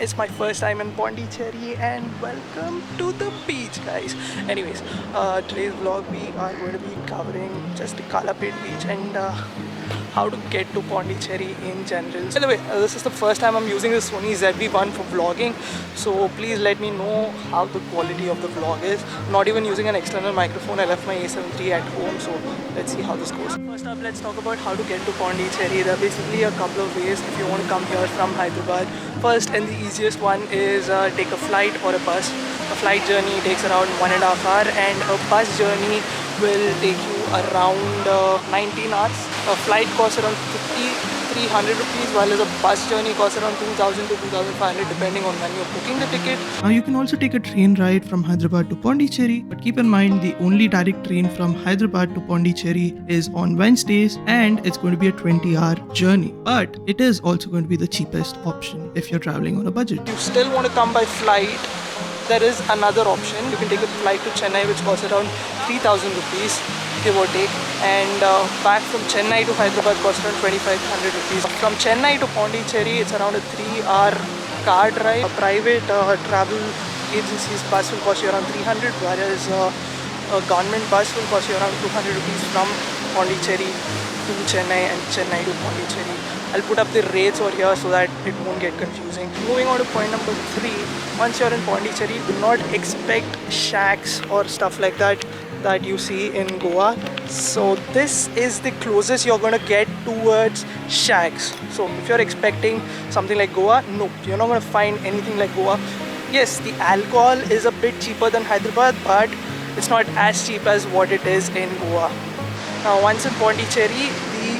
It's my first time in Pondicherry and welcome to the beach, guys. Anyways, today's vlog we are going to be covering just the Kalapet beach and how to get to Pondicherry in general. By the way, this is the first time I'm using the Sony ZV-1 for vlogging, so please let me know how the quality of the vlog is. I'm not even using an external microphone. I left my A7 III at home, so let's see how this goes. First up, let's talk about how to get to Pondicherry. There are basically a couple of ways if you want to come here from Hyderabad. First and the easiest one is take a flight or a bus. A flight journey takes around 1.5 hours and a bus journey will take you around 19 hours. A flight costs around 300 rupees, while a bus journey costs around 2000 to 2500 depending on when you're booking the ticket. Now you can also take a train ride from Hyderabad to Pondicherry, but keep in mind the only direct train from Hyderabad to Pondicherry is on Wednesdays and it's going to be a 20-hour journey. But it is also going to be the cheapest option if you're traveling on a budget. If you still want to come by flight, there is another option. You can take a flight to Chennai which costs around 3000 rupees, give or take, and back from Chennai to Hyderabad costs around 2500 rupees. From Chennai to Pondicherry, it's around a 3-hour car drive. A private travel agency's bus will cost you around 300, whereas a government bus will cost you around 200 rupees from Pondicherry to Chennai and Chennai to Pondicherry. I'll put up the rates over here so that it won't get confusing. Moving on to point number 3, once you're in Pondicherry, do not expect shacks or stuff like that you see in Goa. So this is the closest you're going to get towards shacks. So if you're expecting something like Goa, no, you're not going to find anything like Goa. Yes, the alcohol is a bit cheaper than Hyderabad, but it's not as cheap as what it is in Goa. Now once in Pondicherry, the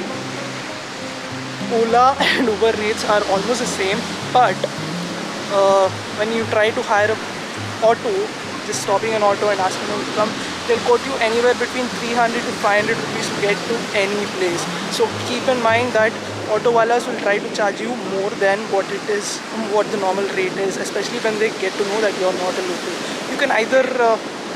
Ola and Uber rates are almost the same, but when you try to hire an auto, just stopping an auto and asking them to come, they'll quote you anywhere between 300 to 500 rupees to get to any place. So keep in mind that auto walas will try to charge you more than what the normal rate is, especially when they get to know that you're not a local. You can either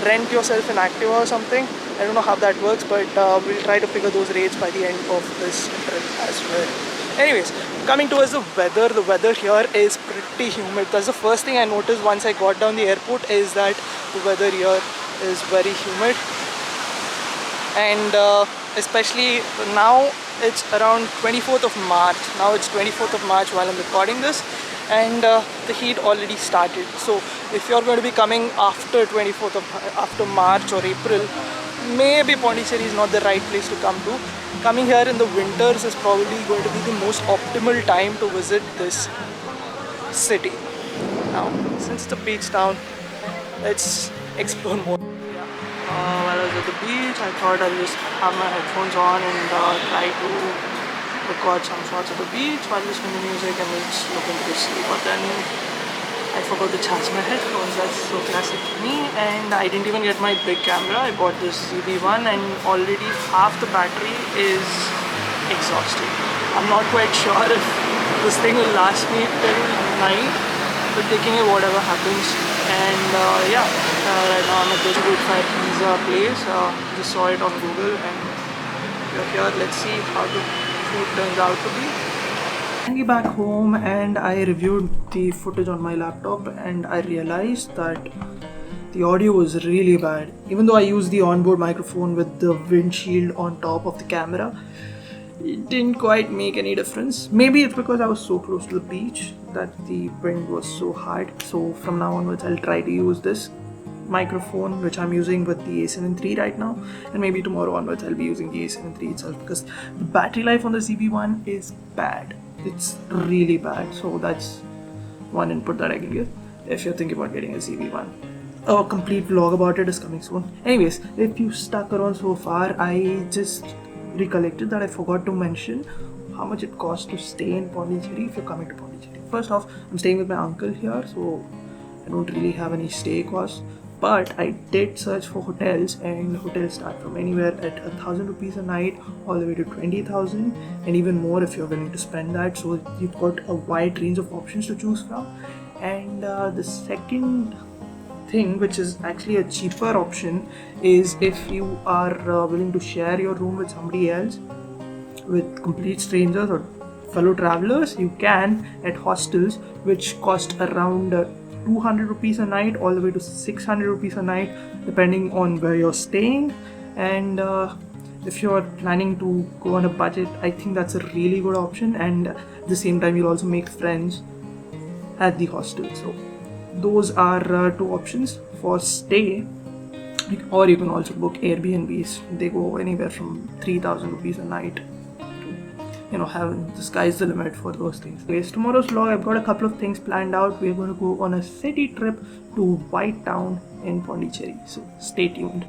rent yourself an Activa or something. I don't know how that works, but we'll try to figure those rates by the end of this trip as well. Anyways, coming towards the weather here is pretty humid. That's the first thing I noticed once I got down the airport, is that the weather here is very humid. And especially now, it's around 24th of March. Now it's 24th of March while I'm recording this, and the heat already started. So if you're going to be coming after after March or April, maybe Pondicherry is not the right place to come to. Coming here in the winters is probably going to be the most optimal time to visit this city. Now, since it's a beach town, let's explore more. While I was at the beach, I thought I'll just have my headphones on and try to record some shots of the beach while listening to music and just look into the sea. But then I forgot to charge my headphones. That's so classic for me. And I didn't even get my big camera. I bought this ZV-1 and already half the battery is exhausted. I'm not quite sure if this thing will last me till night, but taking it whatever happens. And right now I'm at this Good Fire Pizza place. Just saw it on Google and we're here. Let's see how the food turns out to be. Finally back home, and I reviewed the footage on my laptop and I realized that the audio was really bad. Even though I used the onboard microphone with the windshield on top of the camera, it didn't quite make any difference. Maybe it's because I was so close to the beach that the wind was so hard. So from now onwards I'll try to use this microphone which I'm using with the A7 III right now, and maybe tomorrow onwards I'll be using the A7 III itself, because the battery life on the ZV-1 is bad. It's really bad. So that's one input that I can give if you're thinking about getting a ZV-1. A complete vlog about it is coming soon. Anyways, if you stuck around so far, I just recollected that I forgot to mention how much it costs to stay in Pondicherry if you're coming to Pondicherry. First off, I'm staying with my uncle here, so I don't really have any stay costs. But I did search for hotels, and hotels start from anywhere at 1,000 rupees a night all the way to 20,000, and even more if you're willing to spend that. So you've got a wide range of options to choose from. And the second thing, which is actually a cheaper option, is if you are willing to share your room with somebody else, with complete strangers or fellow travelers, you can at hostels which cost around 200 rupees a night all the way to 600 rupees a night, depending on where you're staying. And if you're planning to go on a budget, I think that's a really good option, and at the same time you'll also make friends at the hostel. So those are two options for stay. Or you can also book Airbnbs. They go anywhere from 3,000 rupees a night to, having the sky's the limit for those things. Anyways, tomorrow's vlog, I've got a couple of things planned out. We're going to go on a city trip to White Town in Pondicherry. So stay tuned.